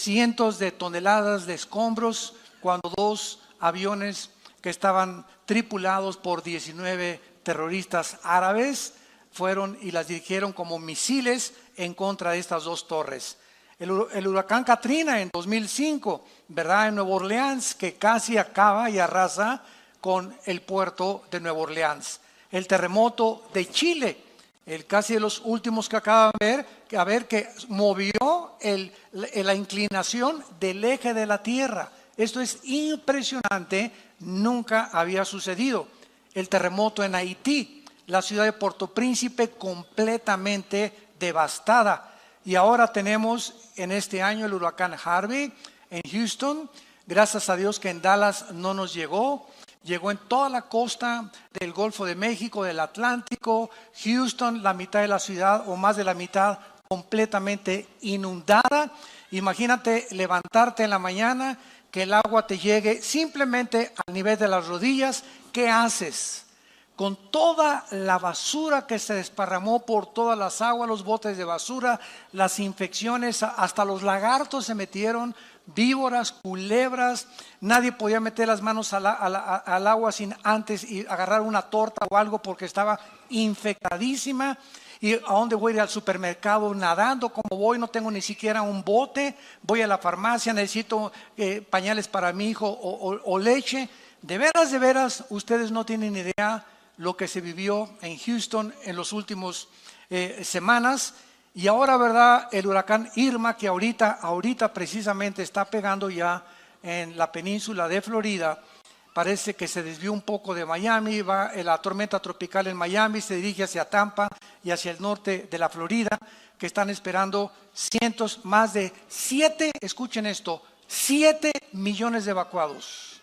cientos de toneladas de escombros cuando dos aviones que estaban tripulados por 19 terroristas árabes fueron y las dirigieron como misiles en contra de estas dos torres. El huracán Katrina en 2005, ¿verdad? En Nueva Orleans, que casi acaba y arrasa con el puerto de Nueva Orleans. El terremoto de Chile, casi de los últimos que acaba de ver, que movió la inclinación del eje de la Tierra. Esto es impresionante, nunca había sucedido. El terremoto en Haití, la ciudad de Puerto Príncipe completamente devastada. Y ahora tenemos en este año el huracán Harvey en Houston. Gracias a Dios que en Dallas no nos llegó. Llegó en toda la costa del Golfo de México, del Atlántico. Houston, la mitad de la ciudad o más de la mitad completamente inundada. Imagínate levantarte en la mañana, que el agua te llegue simplemente al nivel de las rodillas. ¿Qué haces? Con toda la basura que se desparramó por todas las aguas, los botes de basura, las infecciones, hasta los lagartos se metieron, víboras, culebras. Nadie podía meter las manos al agua sin antes y agarrar una torta o algo porque estaba infectadísima. ¿Y a dónde voy a ir? Al supermercado nadando? Como voy, no tengo ni siquiera un bote. Voy a la farmacia, necesito pañales para mi hijo o leche. De veras, ustedes no tienen idea lo que se vivió en Houston en los últimos semanas. Y ahora, ¿verdad? El huracán Irma, que ahorita precisamente está pegando ya en la península de Florida. Parece que se desvió un poco de Miami, va la tormenta tropical en Miami, se dirige hacia Tampa y hacia el norte de la Florida, que están esperando más de 7 millones de evacuados.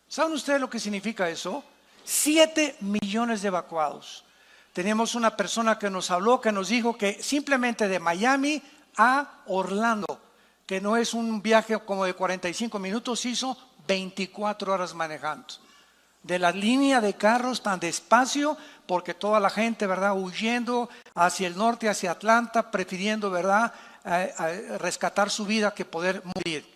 ¿Saben ustedes lo que significa eso? 7 millones de evacuados. Teníamos una persona que nos habló, que nos dijo que simplemente de Miami a Orlando, que no es un viaje como de 45 minutos, hizo 24 horas manejando. De la línea de carros tan despacio, porque toda la gente, ¿verdad?, huyendo hacia el norte, hacia Atlanta, prefiriendo, ¿verdad?, rescatar su vida que poder morir.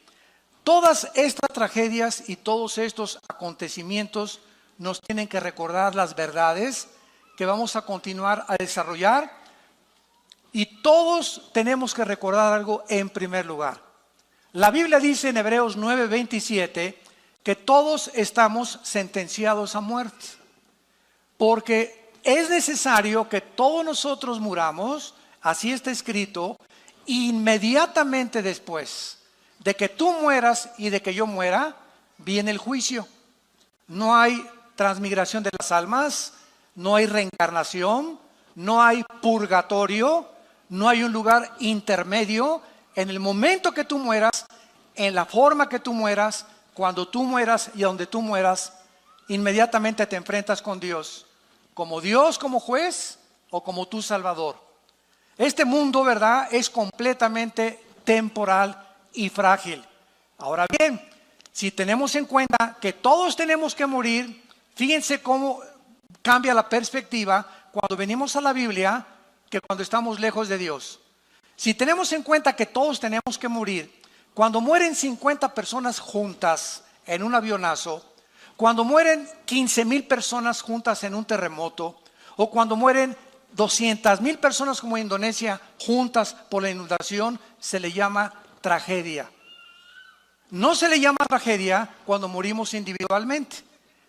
Todas estas tragedias y todos estos acontecimientos nos tienen que recordar las verdades que vamos a continuar a desarrollar, y todos tenemos que recordar algo en primer lugar. La Biblia dice en Hebreos 9:27 que todos estamos sentenciados a muerte, porque es necesario que todos nosotros muramos, así está escrito, inmediatamente después de que tú mueras y de que yo muera, viene el juicio. No hay transmigración de las almas, no hay reencarnación, no hay purgatorio, no hay un lugar intermedio. En el momento que tú mueras, en la forma que tú mueras, cuando tú mueras y a donde tú mueras, inmediatamente te enfrentas con Dios, como juez o como tu Salvador. Este mundo, ¿verdad?, es completamente temporal y frágil. Ahora bien, si tenemos en cuenta que todos tenemos que morir, fíjense cómo cambia la perspectiva cuando venimos a la Biblia que cuando estamos lejos de Dios. Si tenemos en cuenta que todos tenemos que morir, cuando mueren 50 personas juntas en un avionazo, cuando mueren 15,000 personas juntas en un terremoto, o cuando mueren 200,000 personas como en Indonesia juntas por la inundación, se le llama tragedia. No se le llama tragedia cuando morimos individualmente.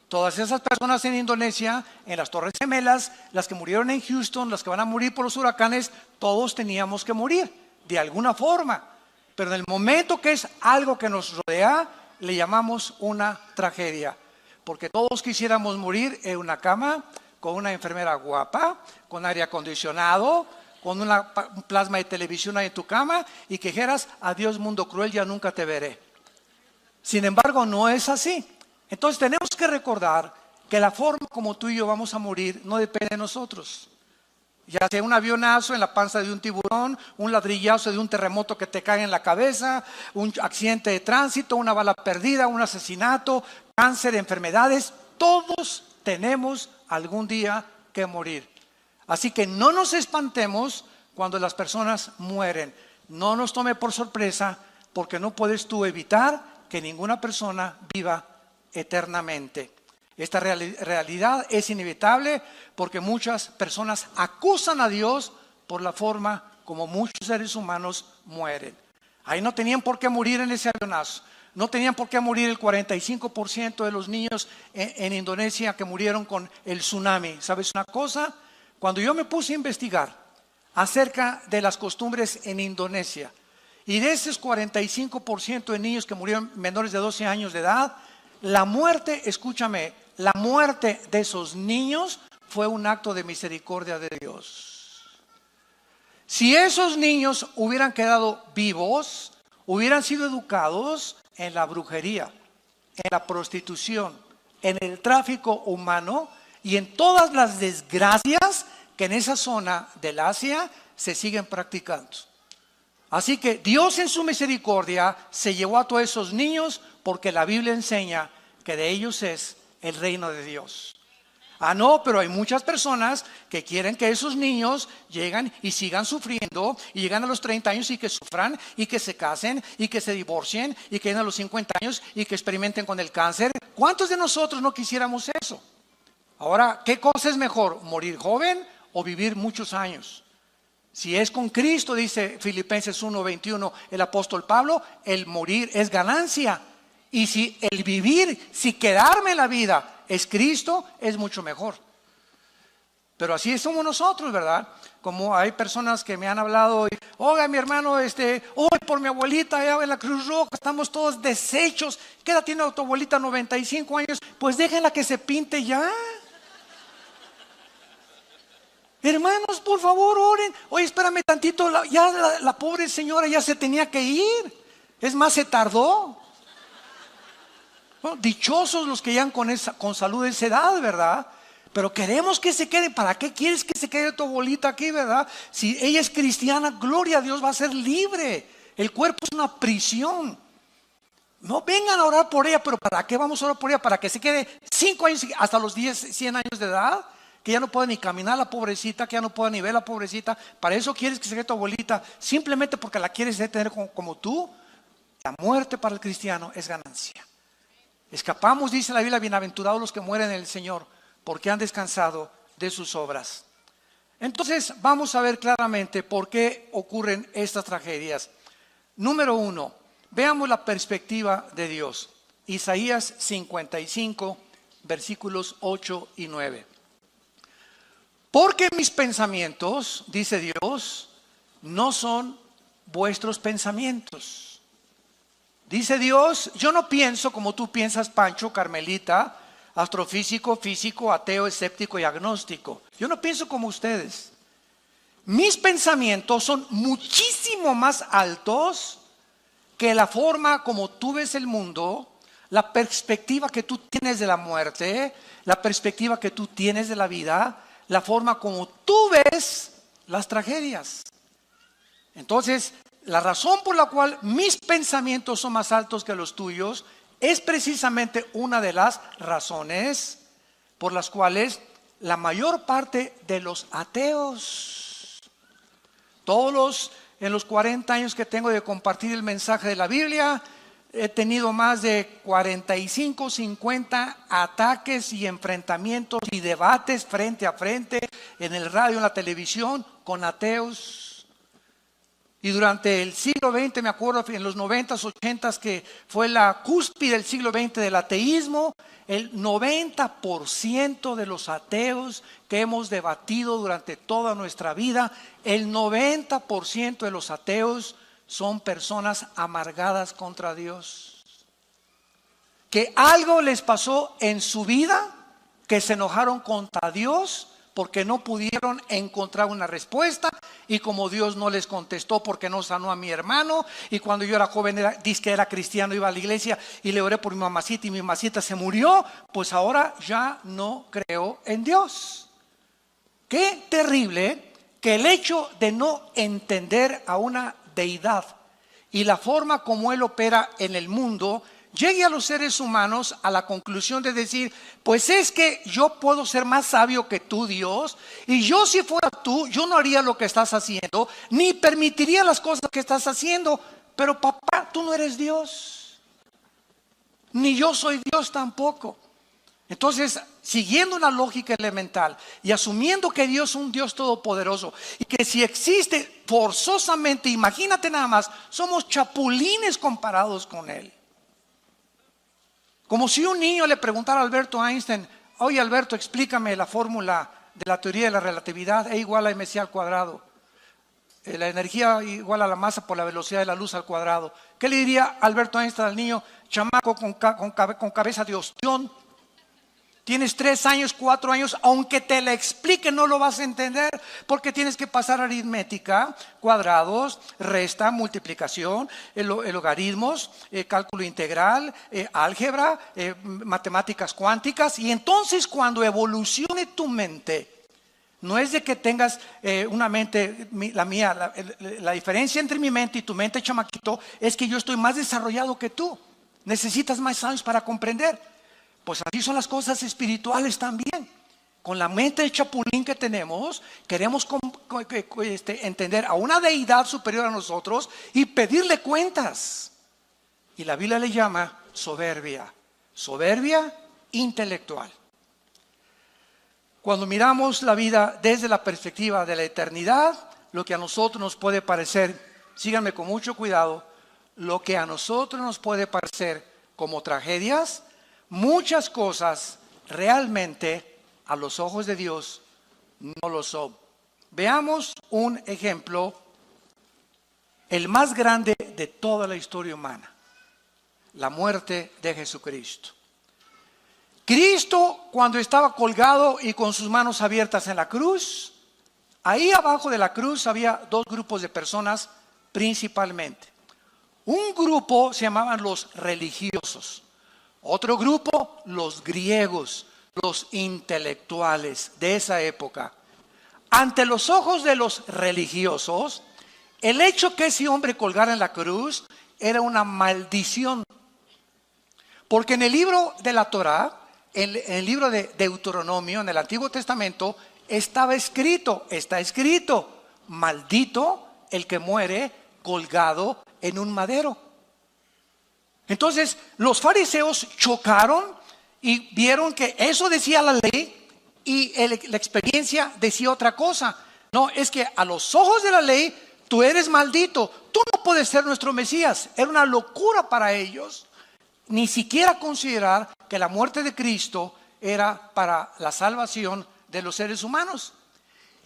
Todas esas personas en Indonesia, en las Torres Gemelas, las que murieron en Houston, las que van a morir por los huracanes, todos teníamos que morir de alguna forma. Pero en el momento que es algo que nos rodea, le llamamos una tragedia. Porque todos quisiéramos morir en una cama, con una enfermera guapa, con aire acondicionado, con un plasma de televisión ahí en tu cama, y que dijeras: adiós mundo cruel, ya nunca te veré. Sin embargo, no es así. Entonces tenemos que recordar que la forma como tú y yo vamos a morir no depende de nosotros. Ya sea un avionazo en la panza de un tiburón, un ladrillazo de un terremoto que te cae en la cabeza, un accidente de tránsito, una bala perdida, un asesinato, cáncer, enfermedades. Todos tenemos algún día que morir. Así que no nos espantemos cuando las personas mueren. No nos tome por sorpresa, porque no puedes tú evitar que ninguna persona viva eternamente. Esta realidad es inevitable porque muchas personas acusan a Dios por la forma como muchos seres humanos mueren. Ahí no tenían por qué morir en ese avionazo. No tenían por qué morir el 45% de los niños en Indonesia que murieron con el tsunami. ¿Sabes una cosa? Cuando yo me puse a investigar acerca de las costumbres en Indonesia, y de esos 45% de niños que murieron menores de 12 años de edad, la muerte, escúchame, la muerte de esos niños fue un acto de misericordia de Dios. Si esos niños hubieran quedado vivos, hubieran sido educados en la brujería, en la prostitución, en el tráfico humano y en todas las desgracias que en esa zona del Asia se siguen practicando. Así que Dios en su misericordia se llevó a todos esos niños porque la Biblia enseña que de ellos es el reino de Dios. Ah, no, pero hay muchas personas que quieren que esos niños lleguen y sigan sufriendo y llegan a los 30 años y que sufran y que se casen y que se divorcien y que lleguen a los 50 años y que experimenten con el cáncer. ¿Cuántos de nosotros no quisiéramos eso? Ahora, ¿qué cosa es mejor? ¿Morir joven o vivir muchos años? Si es con Cristo, dice Filipenses 1:21 el apóstol Pablo, el morir es ganancia. Y si el vivir, si quedarme en la vida es Cristo, es mucho mejor. Pero así somos nosotros, ¿verdad? Como hay personas que me han hablado, oiga mi hermano, hoy por mi abuelita allá en la Cruz Roja, estamos todos deshechos. ¿Qué edad tiene tu abuelita? 95 años. Pues déjenla que se pinte ya. Hermanos, por favor, oren. Oye, espérame tantito, la pobre señora ya se tenía que ir. Es más, se tardó. Bueno, dichosos los que llegan con salud de esa edad, ¿verdad? Pero queremos que se quede. ¿Para qué quieres que se quede tu abuelita aquí, verdad? Si ella es cristiana, gloria a Dios, va a ser libre. El cuerpo es una prisión. No vengan a orar por ella, pero ¿para qué vamos a orar por ella? ¿Para que se quede 5 años hasta los 10, 100 años de edad? Que ya no pueda ni caminar la pobrecita, que ya no pueda ni ver la pobrecita. ¿Para eso quieres que se quede tu abuelita? Simplemente porque la quieres tener como tú. La muerte para el cristiano es ganancia. Escapamos, dice la Biblia, bienaventurados los que mueren en el Señor, porque han descansado de sus obras. Entonces vamos a ver claramente por qué ocurren estas tragedias. Número 1, veamos la perspectiva de Dios. Isaías 55, versículos 8 y 9. Porque mis pensamientos, dice Dios, no son vuestros pensamientos. Dice Dios, yo no pienso como tú piensas, Pancho, Carmelita, astrofísico, físico, ateo, escéptico y agnóstico. Yo no pienso como ustedes. Mis pensamientos son muchísimo más altos que la forma como tú ves el mundo, la perspectiva que tú tienes de la muerte, la perspectiva que tú tienes de la vida, la forma como tú ves las tragedias. Entonces, la razón por la cual mis pensamientos son más altos que los tuyos es precisamente una de las razones por las cuales la mayor parte de los ateos, en los 40 años que tengo de compartir el mensaje de la Biblia, he tenido más de 45, 50 ataques y enfrentamientos y debates frente a frente en el radio, en la televisión, con ateos. Y durante el siglo XX, me acuerdo en los 90s, 80s, que fue la cúspide del siglo XX del ateísmo, el 90% de los ateos que hemos debatido durante toda nuestra vida, el 90% de los ateos son personas amargadas contra Dios. Que algo les pasó en su vida, que se enojaron contra Dios porque no pudieron encontrar una respuesta, y como Dios no les contestó porque no sanó a mi hermano, y cuando yo era joven dizque era cristiano, iba a la iglesia y le oré por mi mamacita y mi mamacita se murió, pues ahora ya no creo en Dios. Qué terrible que el hecho de no entender a una deidad y la forma como Él opera en el mundo llegue a los seres humanos a la conclusión de decir, pues es que yo puedo ser más sabio que tú, Dios, y yo si fuera tú, yo no haría lo que estás haciendo, ni permitiría las cosas que estás haciendo. pero papá, tú no eres Dios, ni yo soy Dios tampoco. Entonces, siguiendo una lógica elemental y asumiendo que Dios es un Dios todopoderoso y que si existe forzosamente, imagínate nada más, somos chapulines comparados con Él. Como si un niño le preguntara a Alberto Einstein: oye Alberto, explícame la fórmula de la teoría de la relatividad, E igual a mc al cuadrado. La energía igual a la masa por la velocidad de la luz al cuadrado. ¿Qué le diría Alberto Einstein al niño chamaco con cabeza de ostión? Tienes 3 años, 4 años, aunque te la explique no lo vas a entender, porque tienes que pasar aritmética, cuadrados, resta, multiplicación, logaritmos, cálculo integral, álgebra, matemáticas cuánticas. Y entonces cuando evolucione tu mente, no es de que tengas una mente, la mía, la diferencia entre mi mente y tu mente, chamaquito, es que yo estoy más desarrollado que tú. Necesitas más años para comprender. Pues así son las cosas espirituales también. Con la mente de chapulín que tenemos, queremos entender a una deidad superior a nosotros y pedirle cuentas. Y la Biblia le llama soberbia, soberbia intelectual. Cuando miramos la vida desde la perspectiva de la eternidad, lo que a nosotros nos puede parecer, síganme con mucho cuidado, lo que a nosotros nos puede parecer como tragedias, muchas cosas realmente a los ojos de Dios no lo son. Veamos un ejemplo, el más grande de toda la historia humana: la muerte de Jesucristo. Cristo, cuando estaba colgado y con sus manos abiertas en la cruz, ahí abajo de la cruz había 2 grupos de personas principalmente. Un grupo se llamaban los religiosos. Otro grupo, los griegos, los intelectuales de esa época. Ante los ojos de los religiosos, el hecho que ese hombre colgara en la cruz era una maldición. Porque en el libro de la Torá, en el libro de Deuteronomio, en el Antiguo Testamento, está escrito, maldito el que muere colgado en un madero. Entonces los fariseos chocaron y vieron que eso decía la ley y la experiencia decía otra cosa. No, es que a los ojos de la ley tú eres maldito, tú no puedes ser nuestro Mesías. Era una locura para ellos ni siquiera considerar que la muerte de Cristo era para la salvación de los seres humanos.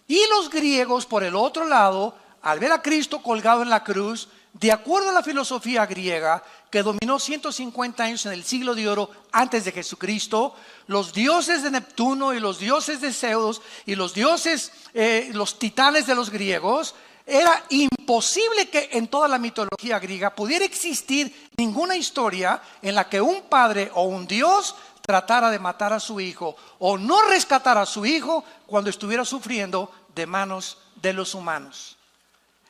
Y los griegos, por el otro lado, al ver a Cristo colgado en la cruz, de acuerdo a la filosofía griega que dominó 150 años en el siglo de oro antes de Jesucristo, los dioses de Neptuno y los dioses de Zeus y los dioses, los titanes de los griegos, era imposible que en toda la mitología griega pudiera existir ninguna historia en la que un padre o un dios tratara de matar a su hijo o no rescatar a su hijo cuando estuviera sufriendo de manos de los humanos.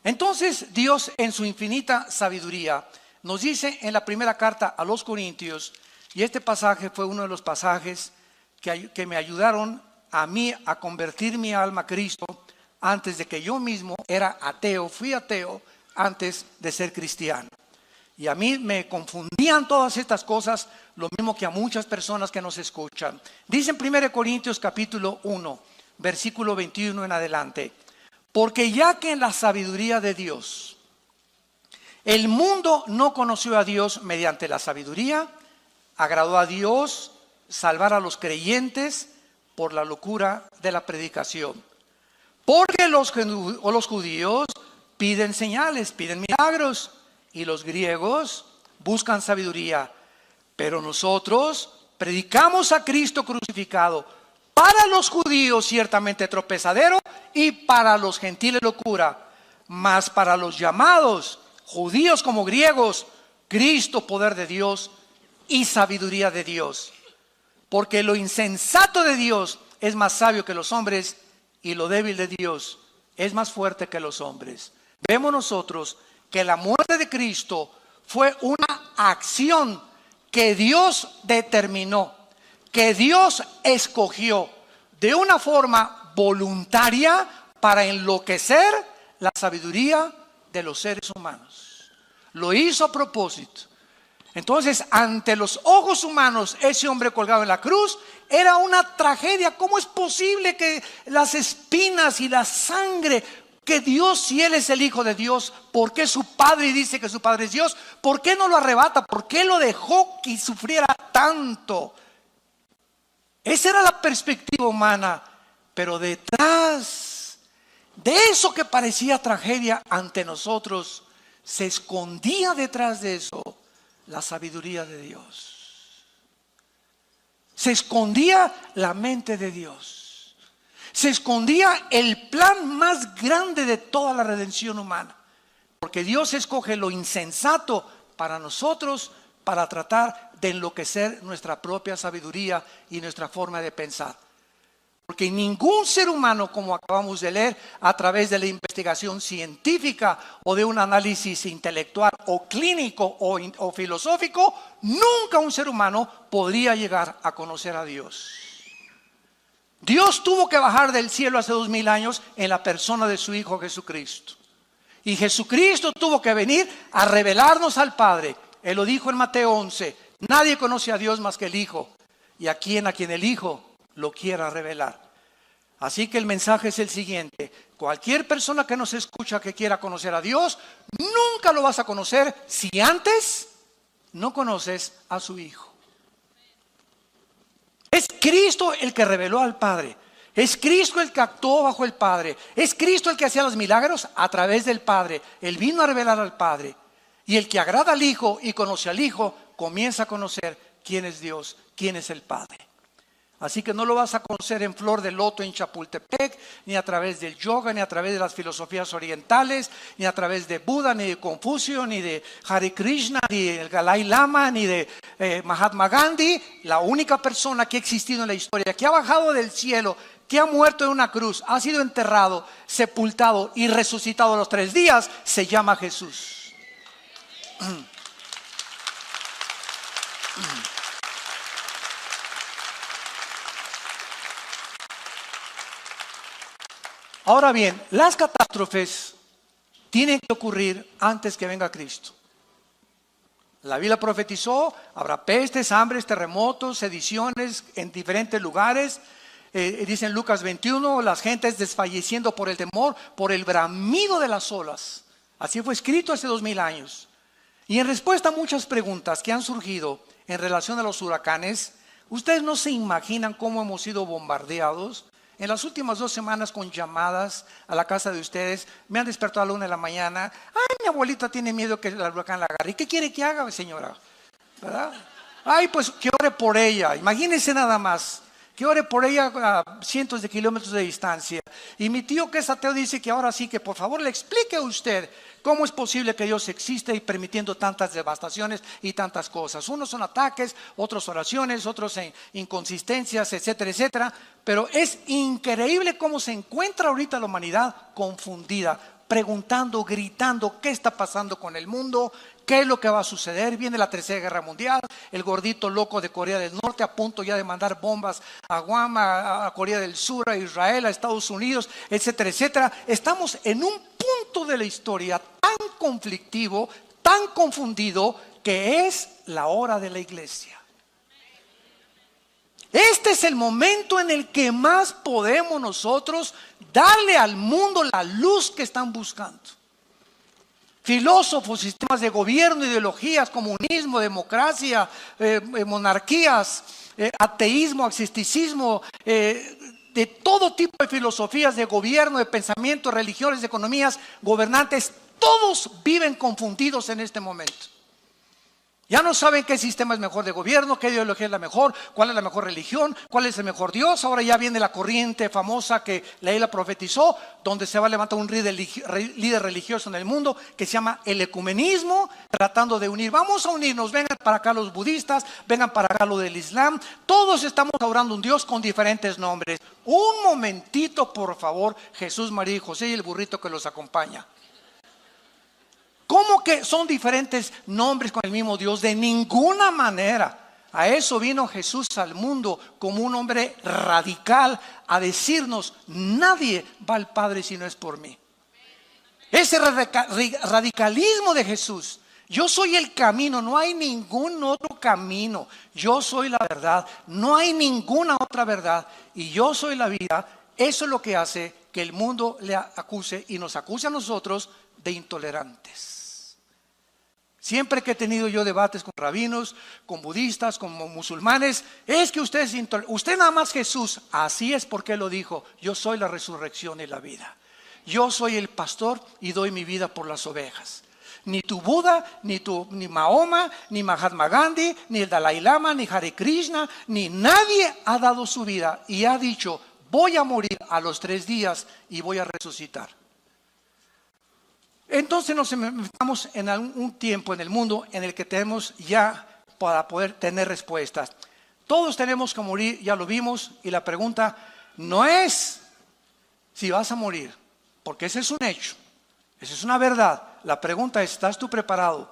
Entonces Dios, en su infinita sabiduría, nos dice en la primera carta a los Corintios, y este pasaje fue uno de los pasajes que me ayudaron a mí a convertir mi alma a Cristo antes de que yo mismo era ateo. Fui ateo antes de ser cristiano. Y a mí me confundían todas estas cosas, lo mismo que a muchas personas que nos escuchan. Dice en 1 Corintios capítulo 1, versículo 21 en adelante: porque ya que en la sabiduría de Dios, el mundo no conoció a Dios mediante la sabiduría, agradó a Dios salvar a los creyentes por la locura de la predicación. Porque los judíos piden señales, piden milagros, y los griegos buscan sabiduría. Pero nosotros predicamos a Cristo crucificado, para los judíos ciertamente tropezadero y para los gentiles locura, mas para los llamados, judíos como griegos, Cristo poder de Dios y sabiduría de Dios. Porque lo insensato de Dios es más sabio que los hombres, y lo débil de Dios es más fuerte que los hombres. Vemos nosotros que la muerte de Cristo fue una acción que Dios determinó, que Dios escogió de una forma voluntaria para enloquecer la sabiduría de los seres humanos. lo hizo a propósito. Entonces, ante los ojos humanos, ese hombre colgado en la cruz era una tragedia. ¿Cómo es posible que las espinas y la sangre, que Dios, si Él es el Hijo de Dios, ¿por qué su Padre dice que su Padre es Dios? ¿Por qué no lo arrebata? ¿Por qué lo dejó que sufriera tanto? Esa era la perspectiva humana, pero detrás de eso que parecía tragedia ante nosotros, se escondía detrás de eso la sabiduría de Dios. Se escondía la mente de Dios. Se escondía el plan más grande de toda la redención humana. Porque Dios escoge lo insensato para nosotros, para tratar de enloquecer nuestra propia sabiduría y nuestra forma de pensar. Porque ningún ser humano, como acabamos de leer, a través de la investigación científica o de un análisis intelectual o clínico o filosófico, nunca un ser humano podría llegar a conocer a Dios. Dios tuvo que bajar del cielo hace 2000 años en la persona de su Hijo Jesucristo. Y Jesucristo tuvo que venir a revelarnos al Padre. Él lo dijo en Mateo 11, nadie conoce a Dios más que el Hijo, y a quien el Hijo lo quiera revelar. Así que el mensaje es el siguiente: cualquier persona que nos escucha que quiera conocer a Dios, nunca lo vas a conocer si antes no conoces a su Hijo. Es Cristo el que reveló al Padre. Es Cristo el que actuó bajo el Padre. Es Cristo el que hacía los milagros a través del Padre. Él vino a revelar al Padre. Y el que agrada al Hijo y conoce al Hijo, comienza a conocer quién es Dios, quién es el Padre. Así que no lo vas a conocer en flor de loto en Chapultepec, ni a través del yoga, ni a través de las filosofías orientales, ni a través de Buda, ni de Confucio, ni de Hare Krishna, ni del Dalai Lama, ni de Mahatma Gandhi. La única persona que ha existido en la historia, que ha bajado del cielo, que ha muerto en una cruz, ha sido enterrado, sepultado y resucitado a los 3 días, se llama Jesús. Ahora bien, las catástrofes tienen que ocurrir antes que venga Cristo. La Biblia profetizó, habrá pestes, hambres, terremotos, sediciones en diferentes lugares. Dice en Lucas 21, las gentes desfalleciendo por el temor, por el bramido de las olas. Así fue escrito hace 2000 años. Y en respuesta a muchas preguntas que han surgido en relación a los huracanes, ustedes no se imaginan cómo hemos sido bombardeados. En las últimas 2 semanas, con llamadas a la casa de ustedes, me han despertado a la 1 de la mañana. Ay, mi abuelita tiene miedo que el huracán la agarre. ¿Y qué quiere que haga, señora? ¿Verdad? Ay, pues que ore por ella. Imagínense nada más. Que ore por ella a cientos de kilómetros de distancia. Y mi tío, que es ateo, dice que ahora sí que por favor le explique a usted cómo es posible que Dios existe y permitiendo tantas devastaciones y tantas cosas. Unos son ataques, otros oraciones, otros inconsistencias, etcétera, etcétera. Pero es increíble cómo se encuentra ahorita la humanidad confundida, preguntando, gritando, ¿qué está pasando con el mundo? ¿Qué es lo que va a suceder? Viene la Tercera Guerra Mundial, el gordito loco de Corea del Norte a punto ya de mandar bombas a Guam, a Corea del Sur, a Israel, a Estados Unidos, etcétera, etcétera. Estamos en un punto de la historia tan conflictivo, tan confundido, que es la hora de la iglesia. Este es el momento en el que más podemos nosotros darle al mundo la luz que están buscando. Filósofos, sistemas de gobierno, ideologías, comunismo, democracia, monarquías, ateísmo, agnosticismo, de todo tipo de filosofías de gobierno, de pensamiento, religiones, de economías, gobernantes, todos viven confundidos en este momento. Ya no saben qué sistema es mejor de gobierno, qué ideología es la mejor, cuál es la mejor religión, cuál es el mejor Dios. Ahora ya viene la corriente famosa que la Biblia profetizó, donde se va a levantar un líder religioso en el mundo que se llama el ecumenismo, tratando de unir. Vamos a unirnos, vengan para acá los budistas, vengan para acá los del Islam. Todos estamos adorando a un Dios con diferentes nombres. Un momentito, por favor, Jesús, María y José y el burrito que los acompaña. ¿Cómo que son diferentes nombres con el mismo Dios? De ninguna manera. A eso vino Jesús al mundo como un hombre radical a decirnos: nadie va al Padre si no es por mí. Ese radicalismo de Jesús Yo soy el camino, no hay ningún otro camino. Yo soy la verdad, no hay ninguna otra verdad. Y yo soy la vida. Eso es lo que hace que el mundo le acuse y nos acuse a nosotros de intolerantes. Siempre que he tenido yo debates con rabinos, con budistas, con musulmanes, es que usted es intolerante. Usted nada más Jesús. Así es porque Él lo dijo. Yo soy la resurrección y la vida. Yo soy el pastor y doy mi vida por las ovejas. Ni tu Buda, ni Mahoma, ni Mahatma Gandhi, ni el Dalai Lama, ni Hare Krishna, ni nadie ha dado su vida y ha dicho, voy a morir a los 3 días y voy a resucitar. Entonces nos enfrentamos en un tiempo en el mundo en el que tenemos ya para poder tener respuestas. Todos tenemos que morir, ya lo vimos, y la pregunta no es si vas a morir, porque ese es un hecho, esa es una verdad. La pregunta es, ¿estás tú preparado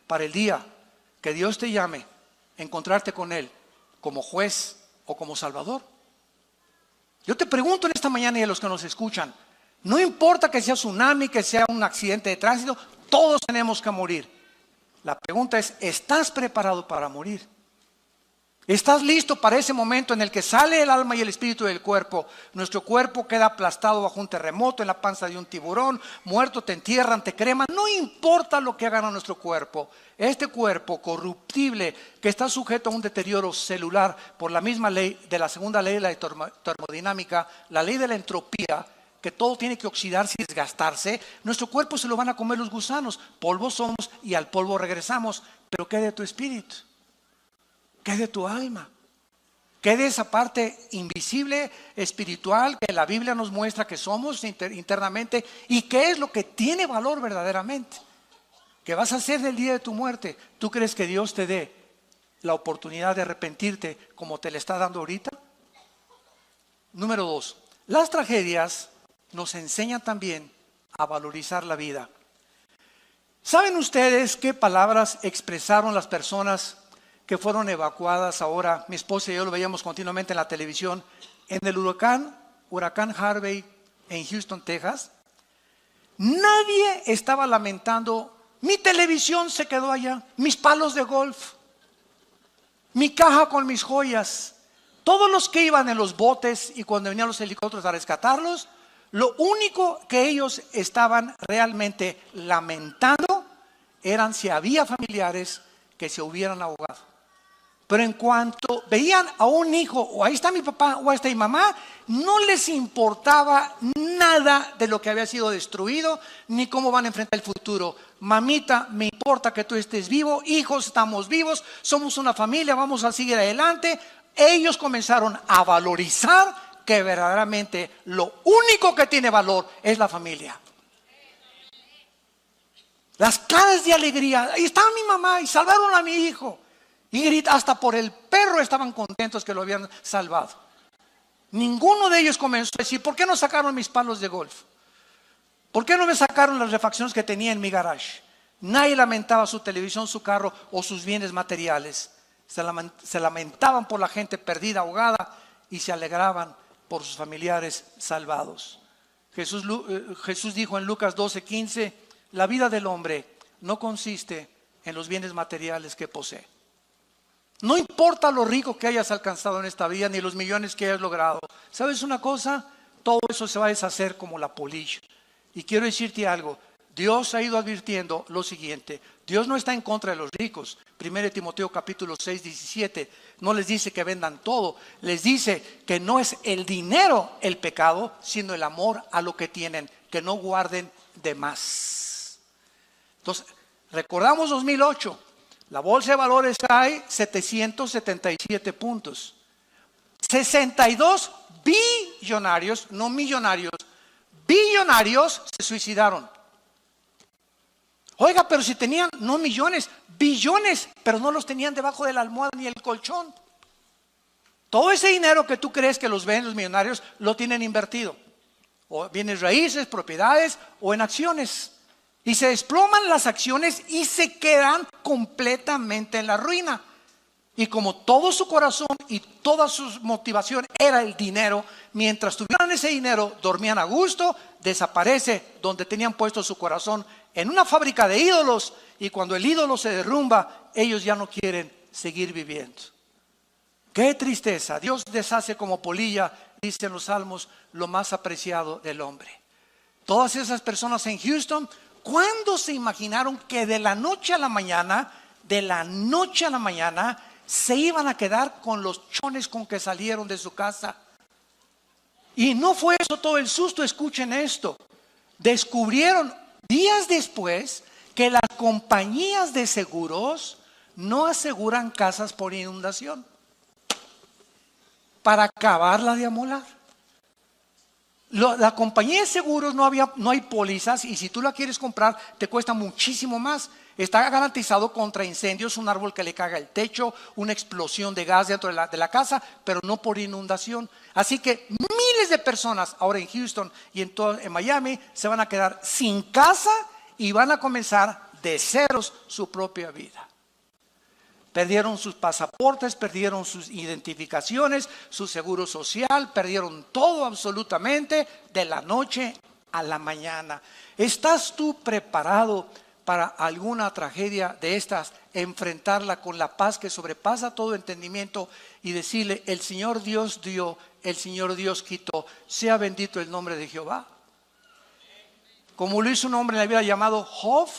para el día que Dios te llame a encontrarte con Él como juez o como salvador? Yo te pregunto en esta mañana y a los que nos escuchan, no importa que sea tsunami, que sea un accidente de tránsito, todos tenemos que morir. La pregunta es, ¿estás preparado para morir? ¿Estás listo para ese momento en el que sale el alma y el espíritu del cuerpo? Nuestro cuerpo queda aplastado bajo un terremoto, en la panza de un tiburón, muerto, te entierran, te creman. No importa lo que hagan a nuestro cuerpo. Este cuerpo corruptible que está sujeto a un deterioro celular por la misma ley de la segunda ley de la termodinámica, la ley de la entropía, que todo tiene que oxidarse y desgastarse, nuestro cuerpo se lo van a comer los gusanos. Polvo somos y al polvo regresamos. Pero ¿qué de tu espíritu? ¿Qué de tu alma? ¿Qué de esa parte invisible, espiritual, que la Biblia nos muestra que somos internamente? ¿Y qué es lo que tiene valor verdaderamente? ¿Qué vas a hacer del día de tu muerte? ¿Tú crees que Dios te dé la oportunidad de arrepentirte como te le está dando ahorita? Número 2. Las tragedias nos enseñan también a valorizar la vida. ¿Saben ustedes qué palabras expresaron las personas que fueron evacuadas ahora? Mi esposa y yo lo veíamos continuamente en la televisión, en el huracán Harvey en Houston, Texas. Nadie estaba lamentando, mi televisión se quedó allá, mis palos de golf, mi caja con mis joyas. Todos los que iban en los botes y cuando venían los helicópteros a rescatarlos, lo único que ellos estaban realmente lamentando eran si había familiares que se hubieran ahogado. Pero en cuanto veían a un hijo, o ahí está mi papá, o ahí está mi mamá, no les importaba nada de lo que había sido destruido, ni cómo van a enfrentar el futuro. Mamita, me importa que tú estés vivo, hijos, estamos vivos, somos una familia, vamos a seguir adelante. Ellos comenzaron a valorizar que verdaderamente lo único que tiene valor es la familia. Las caras de alegría, ahí está mi mamá y salvaron a mi hijo. Y hasta por el perro estaban contentos que lo habían salvado. Ninguno de ellos comenzó a decir, ¿por qué no sacaron mis palos de golf? ¿Por qué no me sacaron las refacciones que tenía en mi garage? Nadie lamentaba su televisión, su carro o sus bienes materiales. Se lamentaban por la gente perdida, ahogada, y se alegraban por sus familiares salvados. Jesús dijo en Lucas 12:15, la vida del hombre no consiste en los bienes materiales que posee. No importa lo rico que hayas alcanzado en esta vida, ni los millones que hayas logrado. ¿Sabes una cosa? Todo eso se va a deshacer como la polilla. Y quiero decirte algo, Dios ha ido advirtiendo lo siguiente, Dios no está en contra de los ricos. 1 Timoteo capítulo 6:17, no les dice que vendan todo, les dice que no es el dinero el pecado, sino el amor a lo que tienen, que no guarden de más. Entonces, recordamos 2008, la bolsa de valores cae 777 puntos. 62 billonarios, no millonarios, billonarios se suicidaron. Oiga, pero si tenían, no millones, billones, pero no los tenían debajo de la almohada ni el colchón. Todo ese dinero que tú crees que los ven los millonarios, lo tienen invertido. O bienes raíces, propiedades o en acciones. Y se desploman las acciones y se quedan completamente en la ruina. Y como todo su corazón y toda su motivación era el dinero, mientras tuvieran ese dinero, dormían a gusto, desaparece donde tenían puesto su corazón en una fábrica de ídolos, y cuando el ídolo se derrumba, ellos ya no quieren seguir viviendo. Qué tristeza. Dios deshace como polilla, dicen los salmos, lo más apreciado del hombre. Todas esas personas en Houston, ¿cuándo se imaginaron que de la noche a la mañana, se iban a quedar con los chones con que salieron de su casa? Y no fue eso todo el susto. Escuchen esto. Descubrieron días después que las compañías de seguros no aseguran casas por inundación, para acabarla de amolar. La compañía de seguros no hay pólizas, y si tú la quieres comprar te cuesta muchísimo más. Está garantizado contra incendios, un árbol que le caga el techo, una explosión de gas dentro de la casa, pero no por inundación. Así que miles de personas ahora en Houston y en Miami se van a quedar sin casa y van a comenzar de ceros su propia vida. Perdieron sus pasaportes, perdieron sus identificaciones, su seguro social, perdieron todo absolutamente de la noche a la mañana. ¿Estás tú preparado para alguna tragedia de estas? Enfrentarla con la paz que sobrepasa todo entendimiento y decirle: el Señor Dios dio, el Señor Dios quitó, sea bendito el nombre de Jehová. Como lo hizo un hombre en la Biblia llamado Job,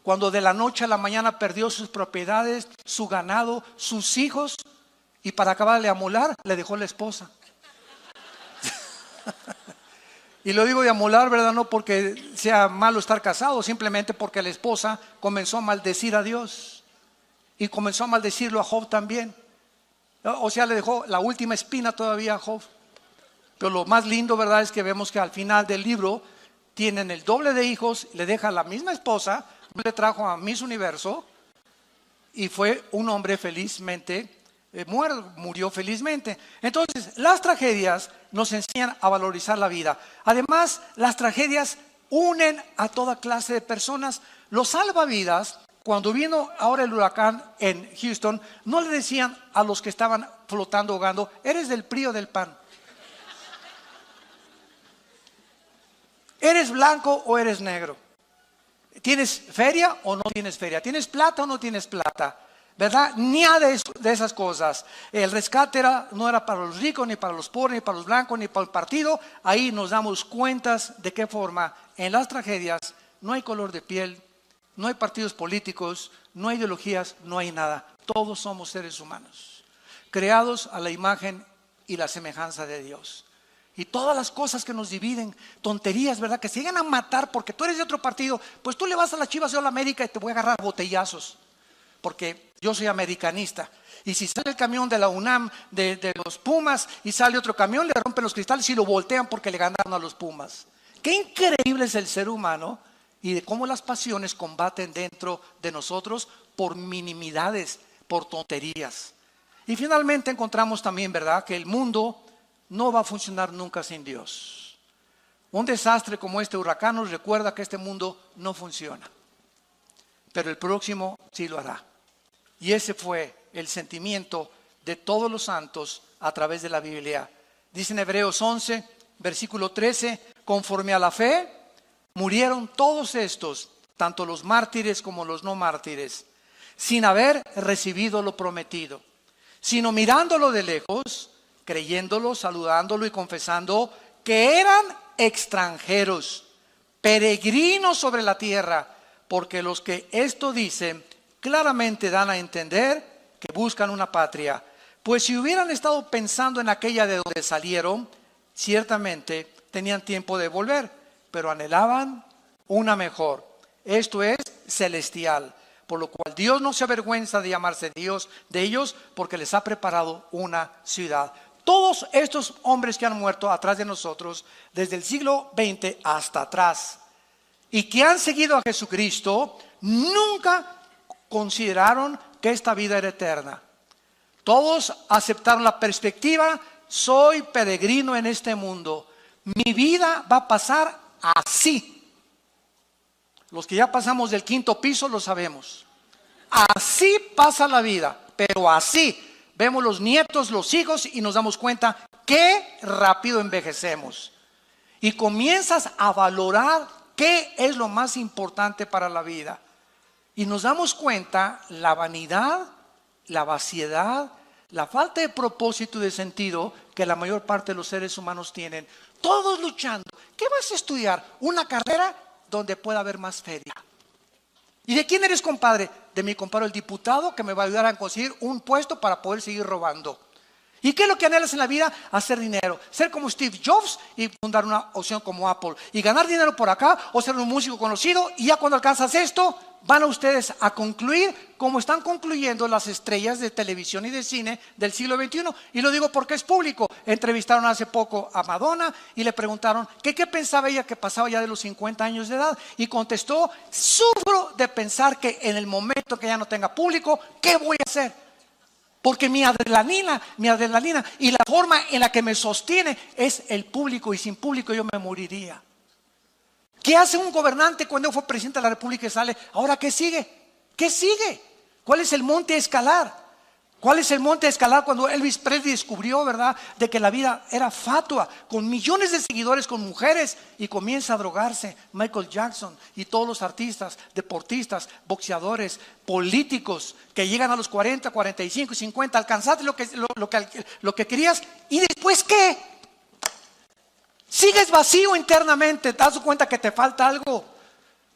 cuando de la noche a la mañana perdió sus propiedades, su ganado, sus hijos, y para acabarle de amolar le dejó la esposa. Y lo digo de amolar, ¿verdad? No porque sea malo estar casado, simplemente porque la esposa comenzó a maldecir a Dios y comenzó a maldecirlo a Job también. O sea, le dejó la última espina todavía a Job. Pero lo más lindo, ¿verdad?, es que vemos que al final del libro tienen el doble de hijos, le deja la misma esposa, le trajo a Miss Universo y fue un hombre felizmente murió felizmente. Entonces, las tragedias nos enseñan a valorizar la vida. Además, las tragedias unen a toda clase de personas. Los salvavidas, cuando vino ahora el huracán en Houston, no le decían a los que estaban flotando, ahogando: ¿eres del PRI o del PAN? ¿Eres blanco o eres negro? ¿Tienes feria o no tienes feria? ¿Tienes plata o no tienes plata? ¿Verdad? Ni de esas cosas. El rescate no era para los ricos, ni para los pobres, ni para los blancos, ni para el partido. Ahí nos damos cuentas de qué forma en las tragedias no hay color de piel, no hay partidos políticos, no hay ideologías, no hay nada. Todos somos seres humanos, creados a la imagen y la semejanza de Dios. Y todas las cosas que nos dividen, tonterías, ¿verdad?, que se llegan a matar porque tú eres de otro partido. Pues tú le vas a las Chivas, yo a la América, y te voy a agarrar botellazos, porque yo soy americanista. Y si sale el camión de la UNAM de los Pumas y sale otro camión, le rompen los cristales y lo voltean porque le ganaron a los Pumas. Qué increíble es el ser humano y de cómo las pasiones combaten dentro de nosotros por minimidades, por tonterías. Y finalmente encontramos también, ¿verdad?, que el mundo no va a funcionar nunca sin Dios. Un desastre como este huracán nos recuerda que este mundo no funciona, pero el próximo sí lo hará. Y ese fue el sentimiento de todos los santos a través de la Biblia. Dice en Hebreos 11, versículo 13: conforme a la fe murieron todos estos, tanto los mártires como los no mártires, sin haber recibido lo prometido, sino mirándolo de lejos, creyéndolo, saludándolo y confesando que eran extranjeros, peregrinos sobre la tierra, porque los que esto dicen claramente dan a entender que buscan una patria. Pues si hubieran estado pensando en aquella de donde salieron, ciertamente tenían tiempo de volver, pero anhelaban una mejor, esto es, celestial. Por lo cual Dios no se avergüenza de llamarse Dios de ellos, porque les ha preparado una ciudad. Todos estos hombres que han muerto atrás de nosotros, desde el siglo XX hasta atrás, y que han seguido a Jesucristo, nunca consideraron que esta vida era eterna. Todos aceptaron la perspectiva: soy peregrino en este mundo, mi vida va a pasar así. Los que ya pasamos del 5º piso lo sabemos. Así pasa la vida, pero así. Vemos los nietos, los hijos, y nos damos cuenta qué rápido envejecemos. Y comienzas a valorar ¿Qué es lo más importante para la vida? Y nos damos cuenta la vanidad, la vaciedad, la falta de propósito y de sentido que la mayor parte de los seres humanos tienen. Todos luchando. ¿Qué vas a estudiar? Una carrera donde pueda haber más feria. ¿Y de quién eres compadre? De mi compadre el diputado, que me va a ayudar a conseguir un puesto para poder seguir robando. ¿Y qué es lo que anhelas en la vida? Hacer dinero, ser como Steve Jobs y fundar una opción como Apple y ganar dinero por acá, o ser un músico conocido. Y ya cuando alcanzas esto, van a ustedes a concluir como están concluyendo las estrellas de televisión y de cine del siglo XXI. Y lo digo porque es público. Entrevistaron hace poco a Madonna y le preguntaron que qué pensaba ella que pasaba ya de los 50 años de edad, y contestó: sufro de pensar que en el momento que ya no tenga público, ¿qué voy a hacer? Porque mi adrenalina y la forma en la que me sostiene es el público, y sin público yo me moriría. ¿Qué hace un gobernante cuando fue presidente de la República y sale? ¿Ahora qué sigue? ¿Qué sigue? ¿Cuál es el monte a escalar? ¿Cuál es el monte a escalar cuando Elvis Presley descubrió, verdad, de que la vida era fatua, con millones de seguidores, con mujeres, y comienza a drogarse? Michael Jackson y todos los artistas, deportistas, boxeadores, políticos que llegan a los 40, 45 y 50, alcanzaste lo que querías, y después ¿qué? Sigues vacío internamente, te das cuenta que te falta algo,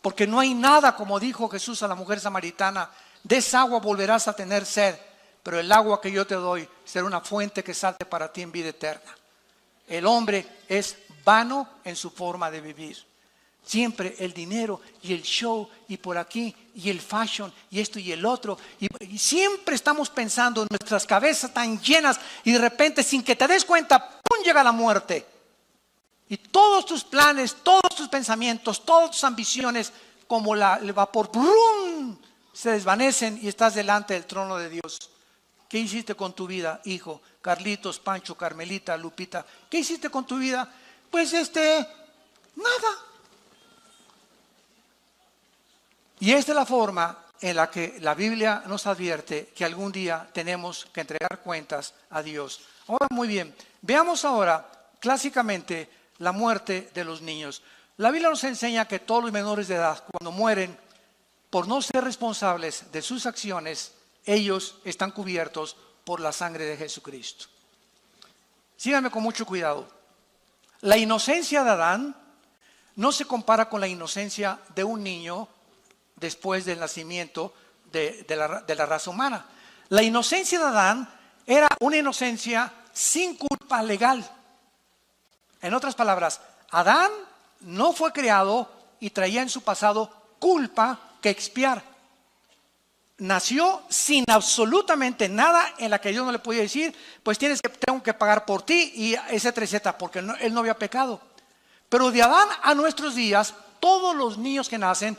porque no hay nada, como dijo Jesús a la mujer samaritana: de esa agua volverás a tener sed, pero el agua que yo te doy será una fuente que salte para ti en vida eterna. El hombre es vano en su forma de vivir. Siempre el dinero y el show y por aquí y el fashion y esto y el otro. Y siempre estamos pensando en nuestras cabezas tan llenas, y de repente, sin que te des cuenta, ¡pum!, llega la muerte. Y todos tus planes, todos tus pensamientos, todas tus ambiciones, como el vapor, ¡brum!, se desvanecen y estás delante del trono de Dios. ¿Qué hiciste con tu vida, hijo? Carlitos, Pancho, Carmelita, Lupita, ¿qué hiciste con tu vida? Pues nada. Y esta es la forma en la que la Biblia nos advierte que algún día tenemos que entregar cuentas a Dios. Ahora, muy bien, veamos ahora clásicamente la muerte de los niños. La Biblia nos enseña que todos los menores de edad, cuando mueren por no ser responsables de sus acciones, ellos están cubiertos por la sangre de Jesucristo. Síganme con mucho cuidado. La inocencia de Adán no se compara con la inocencia de un niño después del nacimiento de la raza humana. La inocencia de Adán era una inocencia sin culpa legal. En otras palabras, Adán no fue creado y traía en su pasado culpa que expiar. Nació sin absolutamente nada en la que Dios no le podía decir: pues tengo que pagar por ti, y etcétera, porque él no había pecado. Pero de Adán a nuestros días, todos los niños que nacen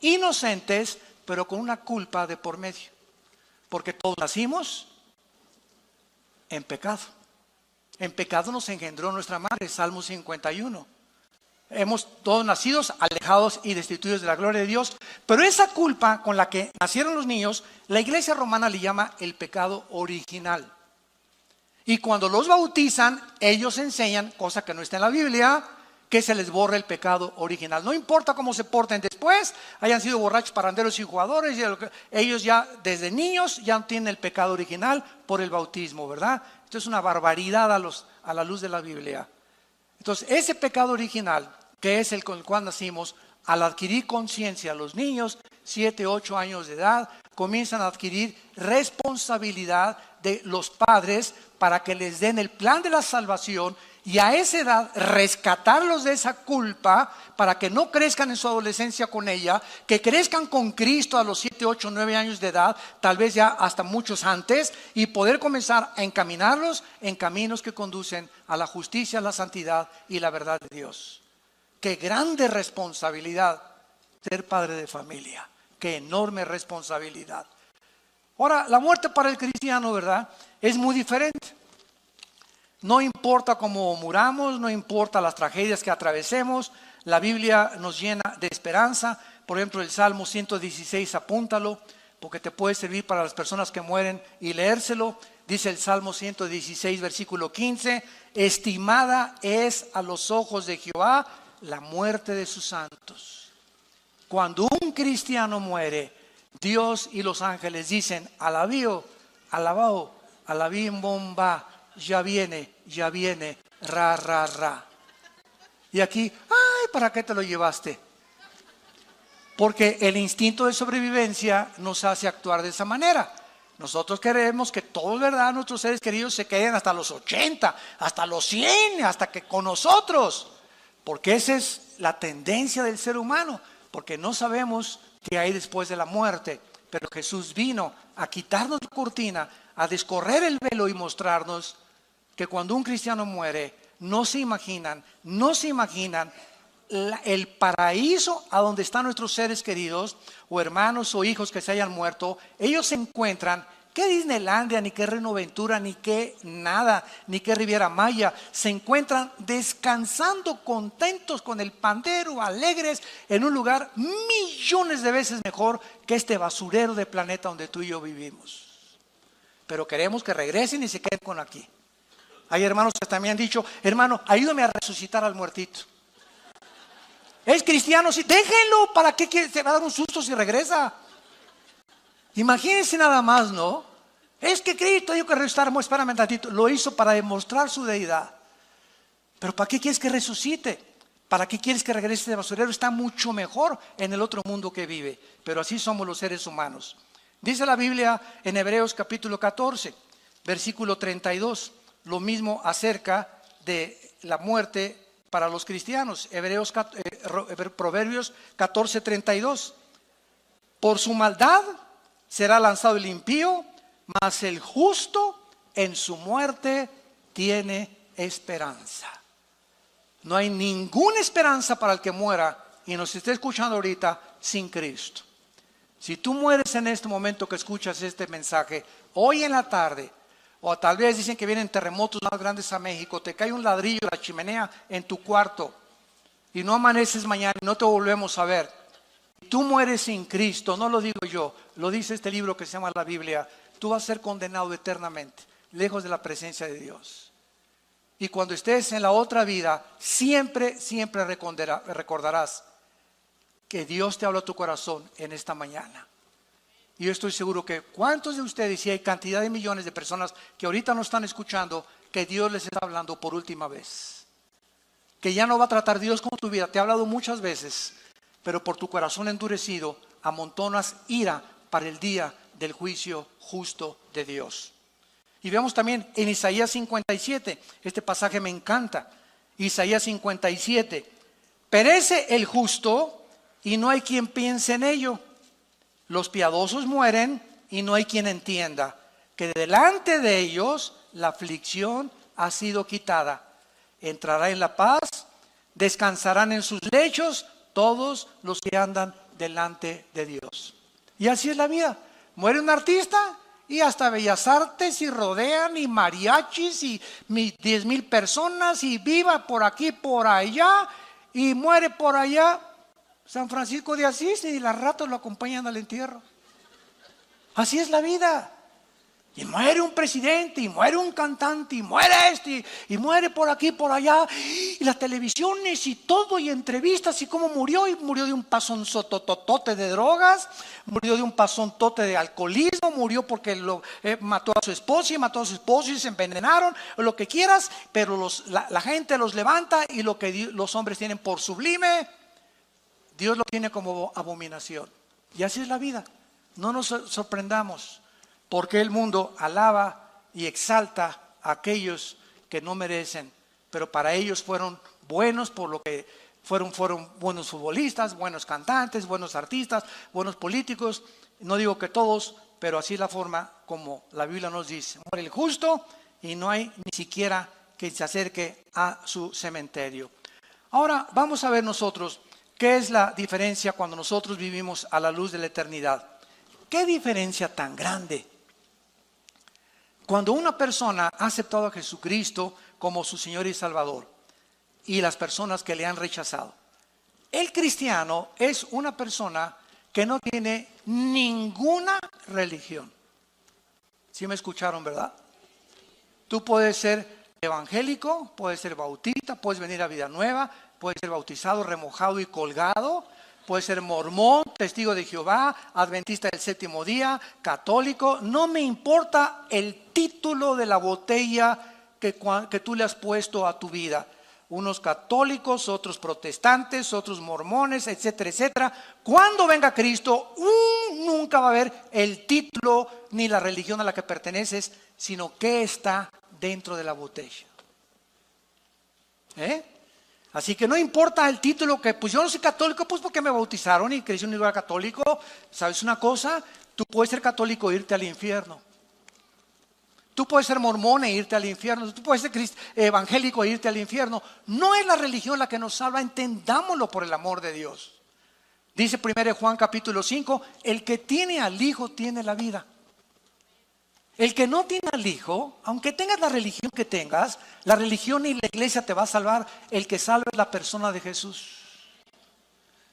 inocentes, pero con una culpa de por medio, porque todos nacimos en pecado. En pecado nos engendró nuestra madre, Salmo 51. Hemos todos nacidos alejados y destituidos de la gloria de Dios. Pero esa culpa con la que nacieron los niños, la Iglesia romana le llama el pecado original. Y cuando los bautizan, ellos enseñan, cosa que no está en la Biblia, que se les borra el pecado original. No importa cómo se porten después, hayan sido borrachos, paranderos y jugadores, ellos ya desde niños ya no tienen el pecado original por el bautismo, ¿verdad? Esto es una barbaridad a la luz de la Biblia. Entonces, ese pecado original, que es el con el cual nacimos, al adquirir conciencia, los niños, 7, 8 años de edad, comienzan a adquirir responsabilidad de los padres para que les den el plan de la salvación, y a esa edad rescatarlos de esa culpa para que no crezcan en su adolescencia con ella, que crezcan con Cristo a los 7, 8, 9 años de edad, tal vez ya hasta muchos antes, y poder comenzar a encaminarlos en caminos que conducen a la justicia, la santidad y la verdad de Dios. Qué grande responsabilidad ser padre de familia, qué enorme responsabilidad. Ahora, la muerte para el cristiano, ¿verdad?, es muy diferente. No importa cómo muramos, no importa las tragedias que atravesemos, la Biblia nos llena de esperanza. Por ejemplo, el Salmo 116, apúntalo, porque te puede servir para las personas que mueren y leérselo. Dice el Salmo 116, versículo 15: estimada es a los ojos de Jehová la muerte de sus santos. Cuando un cristiano muere, Dios y los ángeles dicen: alabío, alabao, alabim bomba, ya viene, ra, ra, ra. Y aquí, ay, ¿para qué te lo llevaste? Porque el instinto de sobrevivencia nos hace actuar de esa manera. Nosotros queremos que todos, ¿verdad?, nuestros seres queridos se queden hasta los 80, hasta los 100, hasta que con nosotros. Porque esa es la tendencia del ser humano. Porque no sabemos qué hay después de la muerte. Pero Jesús vino a quitarnos la cortina, a descorrer el velo y mostrarnos que cuando un cristiano muere, no se imaginan el paraíso a donde están nuestros seres queridos o hermanos o hijos que se hayan muerto. Ellos se encuentran, qué Disneylandia, ni qué Renoventura, ni qué nada, ni qué Riviera Maya, se encuentran descansando contentos con el pandero, alegres, en un lugar millones de veces mejor que este basurero de planeta donde tú y yo vivimos. Pero queremos que regresen y se queden con aquí. Hay hermanos que también han dicho: hermano, ayúdame a resucitar al muertito. Es cristiano, sí, déjenlo. ¿Para qué se va a dar un susto si regresa? Imagínense nada más, ¿no? Es que Cristo dijo que resucitar. Espérame un tantito. Lo hizo para demostrar su deidad. Pero ¿para qué quieres que resucite? ¿Para qué quieres que regrese de basurero? Está mucho mejor en el otro mundo que vive. Pero así somos los seres humanos. Dice la Biblia en Hebreos capítulo 14, versículo 32. Lo mismo acerca de la muerte para los cristianos. Proverbios 14:32. Por su maldad será lanzado el impío, mas el justo en su muerte tiene esperanza. No hay ninguna esperanza para el que muera y nos esté escuchando ahorita sin Cristo. Si tú mueres en este momento que escuchas este mensaje, hoy en la tarde, o tal vez dicen que vienen terremotos más grandes a México, te cae un ladrillo de la chimenea en tu cuarto y no amaneces mañana y no te volvemos a ver. Tú mueres sin Cristo, no lo digo yo, lo dice este libro que se llama la Biblia. Tú vas a ser condenado eternamente, lejos de la presencia de Dios. Y cuando estés en la otra vida, siempre recordarás que Dios te habló a tu corazón en esta mañana. Y yo estoy seguro que cuántos de ustedes, y hay cantidad de millones de personas que ahorita no están escuchando, que Dios les está hablando por última vez. Que ya no va a tratar Dios con tu vida. Te ha hablado muchas veces, pero por tu corazón endurecido amontonas ira para el día del juicio justo de Dios. Y vemos también en Isaías 57, este pasaje me encanta. Isaías 57, perece el justo y no hay quien piense en ello. Los piadosos mueren y no hay quien entienda que delante de ellos la aflicción ha sido quitada. Entrará en la paz, descansarán en sus lechos todos los que andan delante de Dios. Y así es la vida. Muere un artista y hasta Bellas Artes y rodean y mariachis y 10,000 personas y viva por aquí, por allá, y muere por allá San Francisco de Asís y las ratas lo acompañan al entierro. Así es la vida. Y muere un presidente, y muere un cantante, y muere este, y muere por aquí, por allá, y las televisiones y todo, y entrevistas, y cómo murió, y murió de un pasonzototote de drogas, murió de un pasontote de alcoholismo, murió porque mató a su esposa, y mató a su esposo, y se envenenaron, o lo que quieras, pero la gente los levanta, y lo que los hombres tienen por sublime, Dios lo tiene como abominación. Y así es la vida. No nos sorprendamos. Porque el mundo alaba y exalta a aquellos que no merecen, pero para ellos fueron buenos por lo que fueron buenos futbolistas, buenos cantantes, buenos artistas, buenos políticos. No digo que todos, pero así es la forma como la Biblia nos dice. Muere el justo y no hay ni siquiera que se acerque a su cementerio. Ahora vamos a ver nosotros qué es la diferencia cuando nosotros vivimos a la luz de la eternidad. ¿Qué diferencia tan grande? Cuando una persona ha aceptado a Jesucristo como su Señor y Salvador y las personas que le han rechazado, el cristiano es una persona que no tiene ninguna religión. ¿Sí me escucharon, verdad? Tú puedes ser evangélico, puedes ser bautista, puedes venir a Vida Nueva, puede ser bautizado, remojado y colgado, puede ser mormón, testigo de Jehová, adventista del séptimo día, católico. No me importa el título de la botella que tú le has puesto a tu vida. Unos católicos, otros protestantes, otros mormones, etcétera, etcétera. Cuando venga Cristo, nunca va a haber el título ni la religión a la que perteneces, sino qué está dentro de la botella. Así que no importa el título que, pues yo no soy católico, pues porque me bautizaron y crecí en un lugar católico. ¿Sabes una cosa? Tú puedes ser católico e irte al infierno. Tú puedes ser mormón e irte al infierno. Tú puedes ser evangélico e irte al infierno. No es la religión la que nos salva, entendámoslo por el amor de Dios. Dice 1 Juan capítulo 5, el que tiene al Hijo tiene la vida. El que no tiene al Hijo, aunque tengas la religión que tengas, la religión y la iglesia te va a salvar. El que salva es la persona de Jesús.